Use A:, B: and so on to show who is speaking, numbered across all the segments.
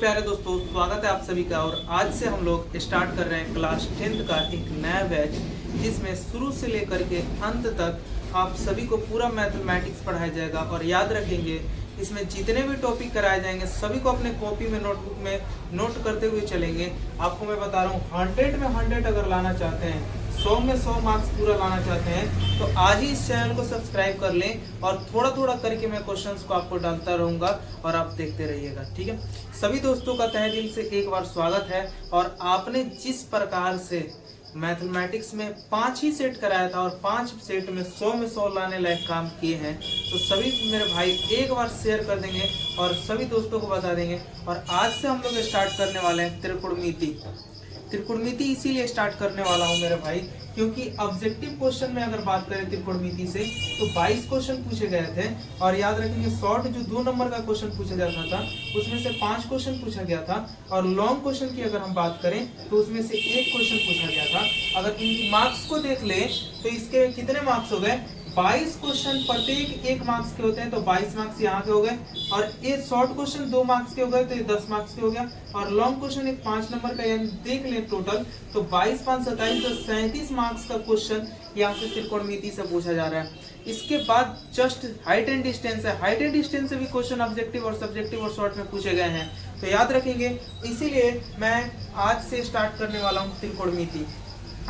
A: प्यारे दोस्तों, स्वागत है आप सभी का। और आज से हम लोग स्टार्ट कर रहे हैं क्लास 10th का एक नया बैच, जिसमें शुरू से लेकर के अंत तक आप सभी को पूरा मैथमेटिक्स पढ़ाया जाएगा। और याद रखेंगे, इसमें जितने भी टॉपिक कराए जाएंगे सभी को अपने कॉपी में नोटबुक में नोट करते हुए चलेंगे। आपको मैं बता रहा हूँ, 100 में 100 अगर लाना चाहते हैं, 100 में 100 मार्क्स पूरा लाना चाहते हैं, तो आज ही इस चैनल को सब्सक्राइब कर लें। और थोड़ा थोड़ा करके मैं क्वेश्चंस को आपको डालता रहूंगा और आप देखते रहिएगा, ठीक है। सभी दोस्तों का तहे दिल से एक बार स्वागत है। और आपने जिस प्रकार से मैथमेटिक्स में 5 ही सेट कराया था और 5 सेट में 100 में 100 लाने लायक काम किए हैं, तो सभी मेरे भाई एक बार शेयर कर देंगे और सभी दोस्तों को बता देंगे। और आज से हम लोग स्टार्ट करने वाले हैं त्रिकोणमिति इसीलिए स्टार्ट करने वाला हूं मेरे भाई, क्योंकि ऑब्जेक्टिव क्वेश्चन में अगर बात करें त्रिकोणमिति से तो 22 क्वेश्चन पूछे गए थे। और याद रखेंगे, शॉर्ट जो 2 नंबर का क्वेश्चन पूछा जाता था उसमें से 5 क्वेश्चन पूछा गया था। और लॉन्ग क्वेश्चन की अगर हम बात करें तो उसमें से 1 क्वेश्चन पूछा गया था। अगर इनकी मार्क्स को देख ले तो इसके कितने मार्क्स हो गए? 22 क्वेश्चन प्रत्येक 1 मार्क्स के होते हैं, तो 22 मार्क्स यहाँ के हो गए। और ये शॉर्ट क्वेश्चन 2 मार्क्स के हो गए, तो ये 10 मार्क्स के हो गया। और लॉन्ग क्वेश्चन एक 5 नंबर का, यानी देख लें टोटल तो 22 5 27 तो 37 मार्क्स का क्वेश्चन यहाँ से त्रिकोणमिति से पूछा जा रहा है। इसके बाद जस्ट हाइट एंड डिस्टेंस है। हाइट एंड डिस्टेंस से भी क्वेश्चन ऑब्जेक्टिव और सब्जेक्टिव और शॉर्ट में पूछे गए हैं, तो याद रखेंगे। इसीलिए मैं आज से स्टार्ट करने वाला हूँ त्रिकोणमिति।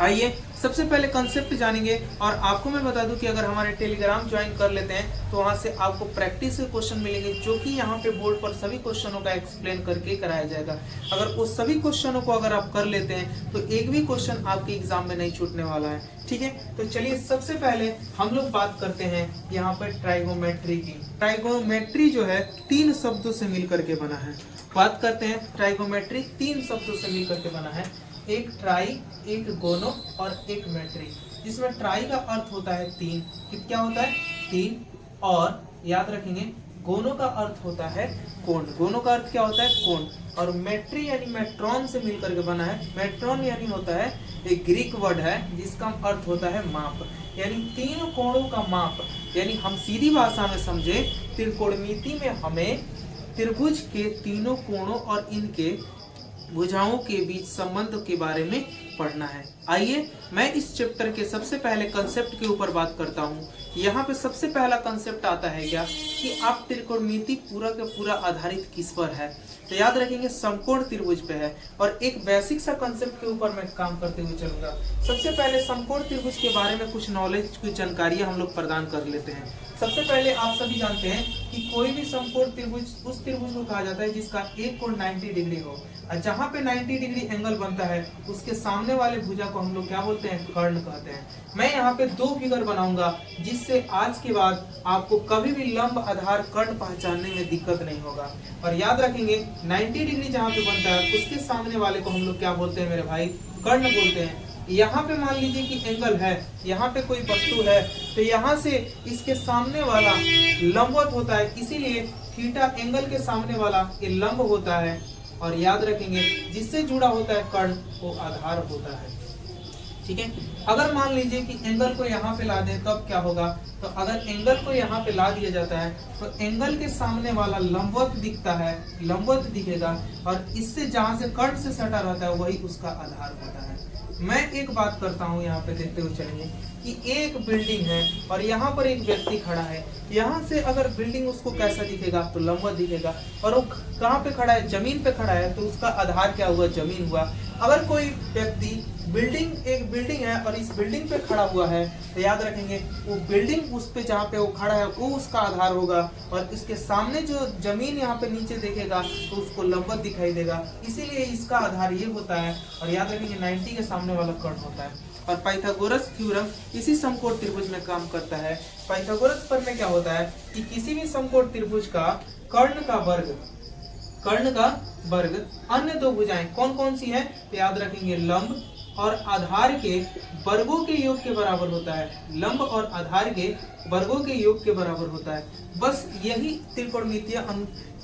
A: आइए सबसे पहले कंसेप्ट जानेंगे। और आपको मैं बता दूं कि अगर हमारे टेलीग्राम ज्वाइन कर लेते हैं तो वहां से आपको प्रैक्टिस के क्वेश्चन मिलेंगे, जो कि यहाँ पे बोर्ड पर सभी क्वेश्चनों का एक्सप्लेन करके कराया जाएगा। अगर उस सभी क्वेश्चनों को अगर आप कर लेते हैं तो एक भी क्वेश्चन आपके एग्जाम में नहीं छूटने वाला है, ठीक है। तो चलिए सबसे पहले हम लोग बात करते हैं यहाँ पर ट्राइगोमेट्री की। ट्राइगोमेट्री जो है 3 शब्दों से मिलकर के बना है। बात करते हैं ट्राइगोमेट्री 3 शब्दों से मिलकर के बना है। एक ट्राई, एक गोनो और एक मेट्री। जिसमें ट्राई का अर्थ होता है 3, क्या होता है 3। और याद रखेंगे, गोनो का अर्थ होता है कोण। गोनो का अर्थ क्या होता है? कोण। और मेट्री यानी मेट्रॉन से मिलकर के बना है। मेट्रॉन यानी होता है एक ग्रीक वर्ड है जिसका अर्थ होता है माप, यानी 3 कोणों का माप। यानी हम सीधी भाषा में समझे, त्रिकोणमिति में हमें त्रिभुज के 3 कोणों और इनके भुजाओं के बीच संबंध के बारे में पढ़ना है। आइए मैं इस चैप्टर के सबसे पहले कंसेप्ट के ऊपर बात करता हूँ। यहाँ पे सबसे पहला कंसेप्ट आता है क्या, कि आप त्रिकोणमिति पूरा का पूरा आधारित किस पर है? तो याद रखेंगे, समकोण त्रिभुज पे है। और एक बेसिक सा कंसेप्ट के ऊपर मैं काम करते हुए चलूंगा। सबसे पहले समकोण त्रिभुज के बारे में कुछ नॉलेज, कुछ जानकारियां हम लोग प्रदान कर लेते हैं। सबसे पहले आप सभी जानते हैं कि कोई भी समकोण त्रिभुज उस त्रिभुज को कहा जाता है जिसका एक कोण 90 डिग्री हो। और जहाँ पे 90 डिग्री एंगल बनता है उसके सामने वाले भुजा को हम लोग क्या बोलते हैं? कर्ण कहते हैं। मैं यहाँ पे 2 फिगर बनाऊंगा, जिससे आज के बाद आपको कभी भी लंब आधार कर्ण पहचानने में दिक्कत नहीं होगा। और याद रखेंगे, 90 डिग्री जहाँ पे बनता है उसके सामने वाले को हम लोग क्या बोलते हैं मेरे भाई? कर्ण बोलते हैं। यहाँ पे मान लीजिए कि एंगल है, यहाँ पे कोई वस्तु है, तो यहाँ से इसके सामने वाला लंबवत होता है, इसीलिए थीटा एंगल के सामने वाला ये लंब होता है। और याद रखेंगे, जिससे जुड़ा होता है कर्ण वो आधार होता है, ठीक है। अगर मान लीजिए कि एंगल को यहाँ पे ला दें तब क्या होगा? तो अगर एंगल को यहाँ पे ला दिया जाता है तो एंगल के सामने वाला लंबवत दिखता है, लंबवत दिखेगा। और इससे जहाँ से कर्ण से सटा रहता है वही उसका आधार होता है। मैं एक बात करता हूँ, यहाँ पे देखते हुए चलेंगे कि एक बिल्डिंग है और यहाँ पर एक व्यक्ति खड़ा है। यहाँ से अगर बिल्डिंग उसको कैसा दिखेगा? तो लंबवत दिखेगा। और वो कहाँ पे खड़ा है? जमीन पे खड़ा है, तो उसका आधार क्या हुआ? जमीन हुआ। अगर कोई व्यक्ति एक बिल्डिंग है और इस बिल्डिंग पे खड़ा हुआ है, तो याद रखेंगे वो बिल्डिंग उस पे जहाँ पे वो खड़ा है वो उसका आधार होगा। और इसके सामने जो जमीन यहाँ पे नीचे देखेगा तो उसको लंबवत दिखाई देगा, इसीलिए इसका आधार ये होता है। और याद रखेंगे 90 के सामने वाला कर्ण होता है। और पाइथागोरस थ्योरम इसी समकोण त्रिभुज में काम करता है। पाइथागोरस पर में क्या होता है कि किसी भी समकोण त्रिभुज का कर्ण का वर्ग अन्य 2 भुजाएं कौन कौन सी हैं? तो याद रखेंगे, लंब और आधार के वर्गों के योग के बराबर होता है। लंब और आधार के वर्गों के योग के बराबर होता है। बस यही त्रिकोणमितीय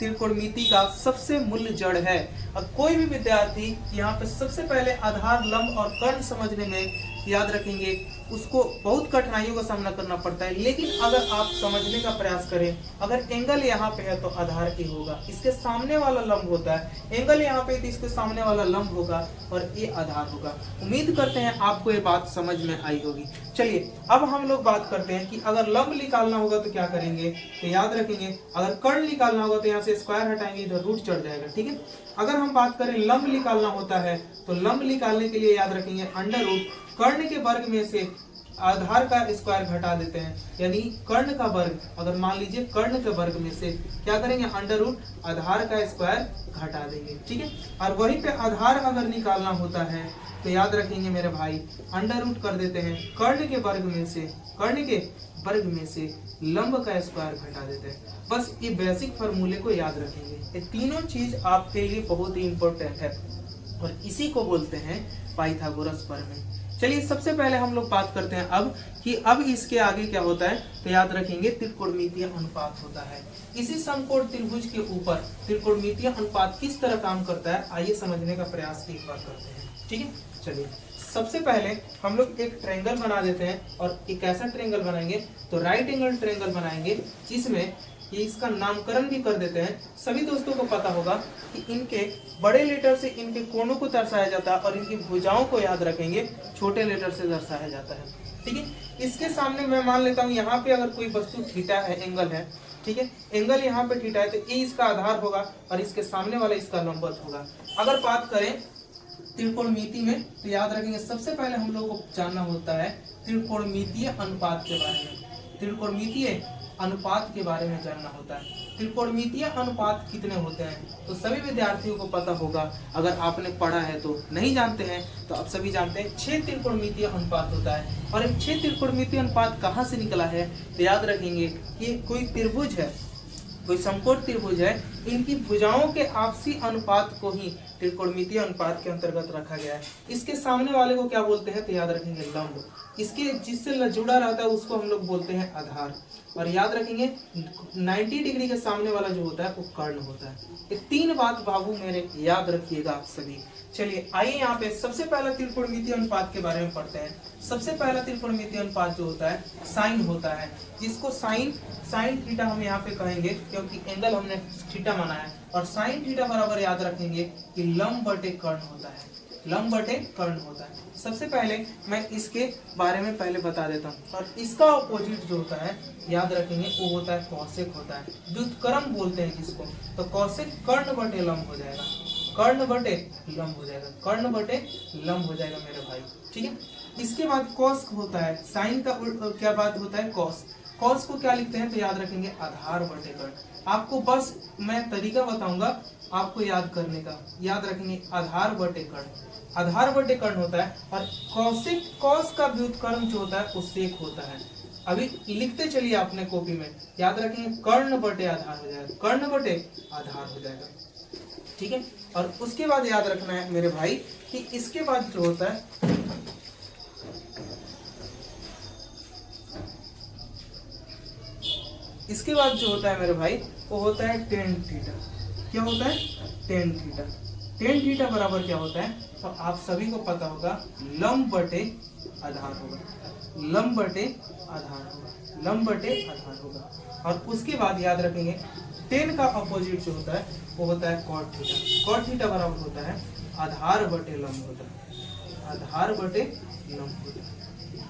A: त्रिकोणमिति का सबसे मूल जड़ है। और कोई भी विद्यार्थी यहाँ पे सबसे पहले आधार, लंब और कर्ण समझने में याद रखेंगे, उसको बहुत कठिनाइयों का सामना करना पड़ता है। लेकिन अगर आप समझने का प्रयास करें, अगर एंगल यहाँ पे है तो आधार ए होगा, इसके सामने वाला लंब होता है, एंगल यहाँ पे तो इसके सामने वाला लंब होगा और ये आधार होगा। उम्मीद करते हैं आपको ये बात समझ में आई होगी। चलिए अब हम लोग बात करते हैं कि अगर लंब निकालना होगा तो क्या करेंगे। तो याद रखेंगे, अगर कर्ण निकालना होगा तो यहाँ से स्क्वायर हटाएंगे, इधर रूट चढ़ जाएगा, ठीक है। अगर हम बात करें लंब निकालना होता है तो लंब निकालने के लिए याद रखेंगे अंडर रूट कर्ण के वर्ग में से आधार का स्क्वायर घटा देते हैं, यानी कर्ण का वर्ग, अगर मान लीजिए कर्ण के वर्ग में से क्या करेंगे, अंडर रूट आधार का स्क्वायर घटा देंगे, ठीक है। और वहीं पे आधार अगर निकालना होता है तो याद रखेंगे मेरे भाई, अंडर रूट कर देते हैं कर्ण के वर्ग में से लंब का स्क्वायर घटा देते हैं। बस ये बेसिक फार्मूले को याद रखेंगे, ये तीनों चीज आपके लिए बहुत ही इंपॉर्टेंट है और इसी को बोलते हैं पाइथागोरस प्रमेय। चलिए सबसे पहले हम लोग बात करते हैं अब इसके आगे क्या होता है। तो याद रखेंगे त्रिकोणमितीय अनुपात होता है। इसी समकोण त्रिभुज के ऊपर त्रिकोणमितीय अनुपात किस तरह काम करता है, आइए समझने का प्रयास एक बार करते हैं, ठीक है। चलिए सबसे पहले हम लोग एक ट्रायंगल बना देते हैं और एक ऐसा ट्रायंगल बनाएंगे तो राइट एंगल ट्रायंगल बनाएंगे, जिसमें ये इसका नामकरण भी कर देते हैं। सभी दोस्तों को पता होगा कि इनके बड़े लेटर से इनके कोणों को दर्शाया जाता है और इनकी भुजाओं को याद रखेंगे छोटे लेटर से दर्शाया जाता है, ठीक है। इसके सामने मैं मान लेता हूँ यहाँ पे अगर कोई वस्तु थीटा है, एंगल है, ठीक है, एंगल यहाँ पे थीटा है तो ये इसका आधार होगा और इसके सामने वाला इसका लंबवत होगा। अगर बात करें त्रिकोणमिति में तो याद रखेंगे सबसे पहले हम लोग को जानना होता है त्रिकोणमितीय अनुपात के बारे में। त्रिकोणमितीय अनुपात के बारे में जानना होता है। त्रिकोणमितीय अनुपात कितने होते हैं तो सभी विद्यार्थियों को पता होगा, अगर आपने पढ़ा है तो। नहीं जानते हैं तो आप सभी जानते हैं 6 त्रिकोणमितीय अनुपात होता है। और 6 त्रिकोणमितीय अनुपात कहाँ से निकला है तो याद रखेंगे कि कोई त्रिभुज है, कोई समकोण त्रिभुज है, इनकी भुजाओं के आपसी अनुपात को ही त्रिकोणमितीय अनुपात के अंतर्गत रखा गया है। इसके सामने वाले को क्या बोलते हैं तो याद रखेंगे लंब, इसके जिससे जुड़ा रहता है उसको हम लोग बोलते हैं आधार। और याद रखेंगे 90 डिग्री के सामने वाला जो होता है वो कर्ण होता है। ये 3 बात बाबू मेरे याद रखिएगा आप सभी। चलिए आइए यहाँ पे सबसे पहला त्रिकोणमितीय अनुपात के बारे में पढ़ते हैं। सबसे पहला त्रिकोणमितीय अनुपात जो होता है साइन होता है, जिसको साइन थीटा हम यहाँ पे कहेंगे क्योंकि एंगल हमने थीटा माना है। और साइन थीटा बराबर याद रखेंगे कि लंब बटे कर्ण होता है, लंब बटे कर्ण होता है। सबसे पहले मैं इसके बारे में पहले बता देता हूँ। और इसका अपोजिट जो होता है याद रखेंगे वो होता है कौशिक होता है, व्युत्क्रम बोलते हैं जिसको। तो कौशिक कर्ण बटे लंब हो जाएगा, कर्ण बटे लंब हो जाएगा, कर्ण बटे लंब हो जाएगा मेरे भाई, ठीक है। इसके बाद कॉस होता है, साइन का क्या बात होता है कॉस। कॉस को क्या लिखते हैं तो याद रखेंगे आधार बटे कर्ण। आपको बस मैं तरीका बताऊंगा आपको याद करने का, याद रखेंगे आधार बटे कर्ण, आधार बटे कर्ण होता है। और कौशिक कॉस का व्युत्क्रम जो होता है वो सेक होता है। अभी लिखते चलिए अपने कॉपी में, याद रखेंगे कर्ण बटे आधार हो जाएगा, कर्ण बटे आधार हो जाएगा, ठीक है। और उसके बाद याद रखना है मेरे भाई कि इसके बाद जो होता है इसके बाद जो होता है मेरे भाई वो होता है टेन थीटा। क्या होता है टेन थीटा। टेन थीटा बराबर क्या होता है तो आप सभी को पता होगा लंब बटे आधार होगा, लंब बटे आधार होगा, लंब बटे आधार होगा। और उसके बाद याद रखेंगे टेन का अपोजिट जो होता है वो होता है कॉट थीटा। कॉट थीटा बराबर होता है आधार बटे लंब होता है, आधार बटे लंब होता है।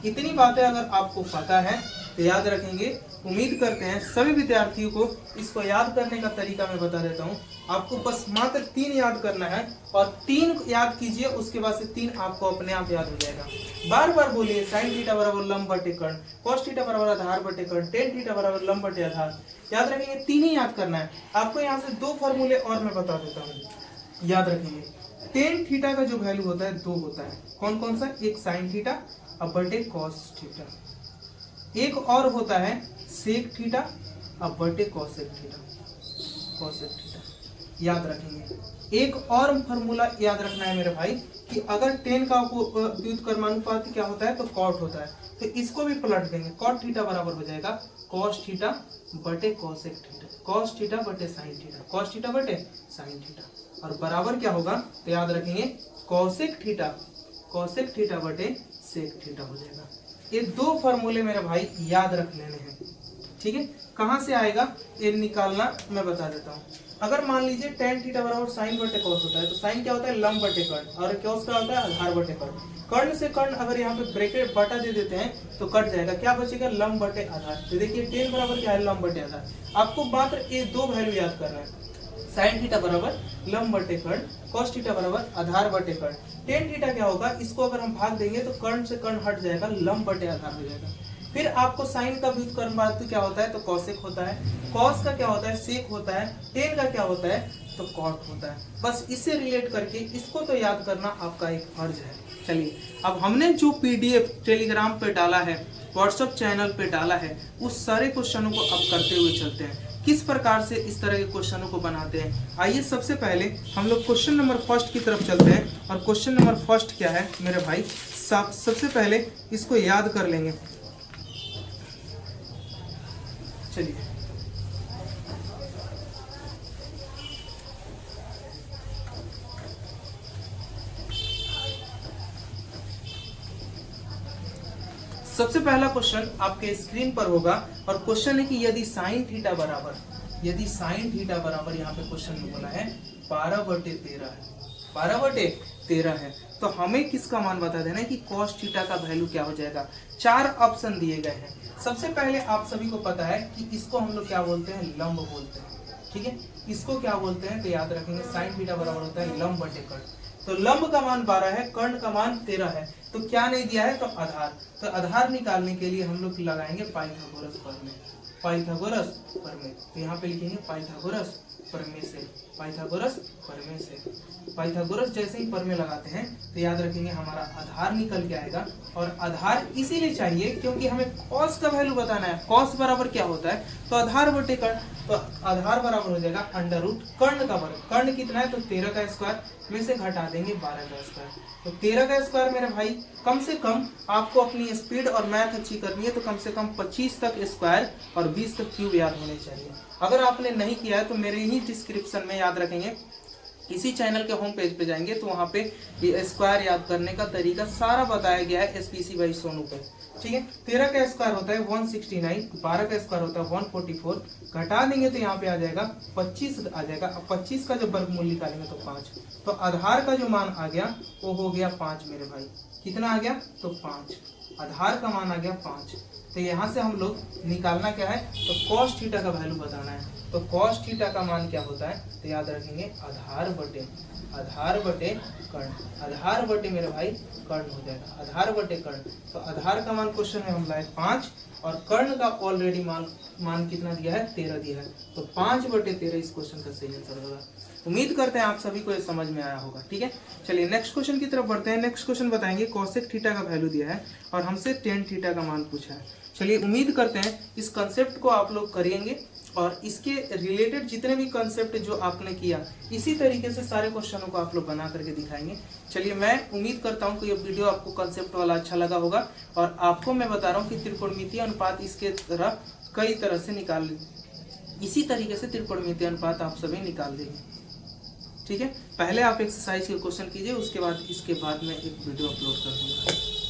A: इतनी बातें अगर आपको पता है तो याद रखेंगे। उम्मीद करते हैं सभी विद्यार्थियों को इसको याद करने का तरीका मैं बता देता हूँ। आपको बस मात्र 3 याद करना है और 3 याद कीजिए, उसके बाद से 3 आपको अपने आप याद हो जाएगा। बार बार बोलिए साइन थीटा बराबर लंब बटे कर्ण, कॉस थीटा बराबर आधार बटे कर्ण, टेन थीटा बराबर लंब बटे आधार। याद रखेंगे 3 ही याद करना है। आपको यहाँ से 2 फॉर्मूले और मैं बता देता हूँ, याद रखेंगे। टेन थीटा का जो वैल्यू होता है 2 होता है। कौन कौन सा, एक साइन थीटा अब बटे कॉस थीटा, एक और होता है सेक थीटा अब बटे कॉसेक थीटा, कॉसेक थीटा। याद रखेंगे। एक और फॉर्मूला याद रखना है मेरे भाई कि अगर टेन का व्युत्क्रमानुपात क्या होता है तो कॉट होता है, तो इसको भी पलट देंगे। कॉट थीटा बराबर हो जाएगा कॉस थीटा बटे कॉसेक थीटा, कॉस थीटा बटे साइन थीटा, कॉस थीटा बटे साइन थीटा, और बराबर क्या होगा तो याद रखेंगे कोसेक थीटा, कोसेक थीटा बटे सेक थीटा हो जाएगा। ये दो फॉर्मूले मेरे भाई याद रख लेने हैं, ठीक है। कहाँ से आएगा ये निकालना मैं बता देता हूँ। अगर मान लीजिए टेन थीटा बराबर साइन बटे कॉस होता है, तो साइन क्या होता है लंब बटे कर्ण, और कॉस क्या होता है आधार बटे कर्ण। कर्ण से कर्ण अगर यहाँ पे ब्रैकेट बटा दे देते हैं तो कट जाएगा, क्या बचेगा लंब बटे आधार। तो देखिए टेन बराबर क्या है लंब बटे आधार। आपको मात्र ये दो वैल्यू याद करना है, साइन थीटा बराबर लंब बटे कर्ण, कॉस थीटा बराबर आधार बटे कर्ण। टेन थीटा क्या होगा, इसको अगर हम भाग देंगे तो कर्ण से कर्ण हट जाएगा, लंब बटे आधार हो जाएगा। फिर आपको साइन का व्युत्क्रम बात क्या होता है तो कॉसेक होता है, कॉस का क्या होता है सेक होता है, टेन का क्या होता है तो कॉट होता है। बस इससे रिलेट करके इसको तो याद करना आपका एक फर्ज है। चलिए अब हमने जो पीडीएफ टेलीग्राम पे डाला है, व्हाट्सएप चैनल पे डाला है, उस सारे क्वेश्चनों को अब करते हुए चलते हैं किस प्रकार से इस तरह के क्वेश्चनों को बनाते हैं। आइए सबसे पहले हम लोग क्वेश्चन नंबर फर्स्ट की तरफ चलते हैं। और क्वेश्चन नंबर फर्स्ट क्या है मेरे भाई, सबसे पहले इसको याद कर लेंगे। चलिए सबसे पहला क्वेश्चन आपके स्क्रीन पर होगा, और क्वेश्चन है कि यदि साइन थीटा बराबर, यदि साइन थीटा बराबर यहाँ पे क्वेश्चन में बोला है 12/13 है, 12/13 है, तो हमें किसका मान बता देना है कि कॉस थीटा का वैल्यू क्या हो जाएगा। चार ऑप्शन दिए गए हैं। सबसे पहले आप सभी को पता है कि इसको हम लोग क्या बोलते हैं लंब बोलते हैं, ठीक है। इसको क्या बोलते हैं तो याद रखेंगे साइन थीटा बराबर होता है लंब बटे कर्ण। तो लंब का मान 12 है, कर्ण का मान 13 है, तो क्या नहीं दिया है तो आधार। तो आधार निकालने के लिए हम लोग लगाएंगे पाइथागोरस प्रमेय, पाइथागोरस प्रमेय। तो यहाँ पे लिखेंगे पाइथागोरस प्रमेय से, पाइथागोरस प्रमेय से। पाइथागोरस जैसे ही प्रमेय लगाते हैं तो याद रखेंगे हमारा आधार निकल के आएगा। और आधार इसीलिए चाहिए क्योंकि हमें कॉस का वैल्यू बताना है। कॉस बराबर क्या होता है तो आधार बटे कर्ण, तो आधार बराबर हो जाएगा अंडर रूट कर्ण का वर्ग। कर्ण कितना है तो 13 का स्क्वायर में से घटा देंगे 12 का स्क्वायर। तो 13 का स्क्वायर मेरे भाई कम से कम आपको अपनी स्पीड और मैथ अच्छी करनी है तो कम से कम 25 तक स्क्वायर और 20 तक क्यूब याद होने चाहिए। अगर आपने नहीं किया है तो मेरे ही डिस्क्रिप्शन में याद रखेंगे, इसी चैनल के होम पेज पे जाएंगे तो वहाँ पे ये स्क्वायर याद करने का तरीका सारा बताया गया है एसपीसी बाई सोनू पे, ठीक है। 13 का स्क्वायर होता है 169, 12 का स्क्वायर होता है 144, घटा देंगे तो यहाँ पे आ जाएगा 25 आ जाएगा। अब 25 का जब वर्गमूल निकालेंगे तो 5, तो आधार का जो मान आ गया वो हो गया 5 मेरे भाई। कितना आ गया तो 5, आधार का मान आ गया 5। तो यहाँ से हम लोग निकालना क्या है तो कॉस थीटा का वैल्यू बताना है। तो कॉस थीटा का मान क्या होता है तो याद रखेंगे आधार बटे कर्ण, आधार बटे मेरे भाई कर्ण हो जाएगा, आधार बटे कर्ण। तो आधार का मान क्वेश्चन में हम लाए 5 और कर्ण का ऑलरेडी मान कितना दिया है 13 दिया है, तो 5/13 इस क्वेश्चन का सही आंसर होगा। उम्मीद करते हैं आप सभी को ये समझ में आया होगा, ठीक है। चलिए नेक्स्ट क्वेश्चन की तरफ बढ़ते हैं। नेक्स्ट क्वेश्चन बताएंगे कोसेक थीटा का वैल्यू दिया है और हमसे टेन थीटा का मान पूछा है। चलिए उम्मीद करते हैं इस कंसेप्ट को आप लोग करेंगे और इसके रिलेटेड जितने भी कंसेप्ट जो आपने किया इसी तरीके से सारे क्वेश्चनों को आप लोग बना करके दिखाएंगे। चलिए मैं उम्मीद करता हूं कि ये वीडियो आपको कंसेप्ट वाला अच्छा लगा होगा और आपको मैं बता रहा हूं कि त्रिकोणमितीय अनुपात इसके तरह कई तरह से निकाल, इसी तरीके से त्रिकोणमितीय अनुपात आप सभी निकाल देंगे, ठीक है। पहले आप एक्सरसाइज के क्वेश्चन कीजिए, उसके बाद इसके बाद में एक वीडियो अपलोड कर दूंगा।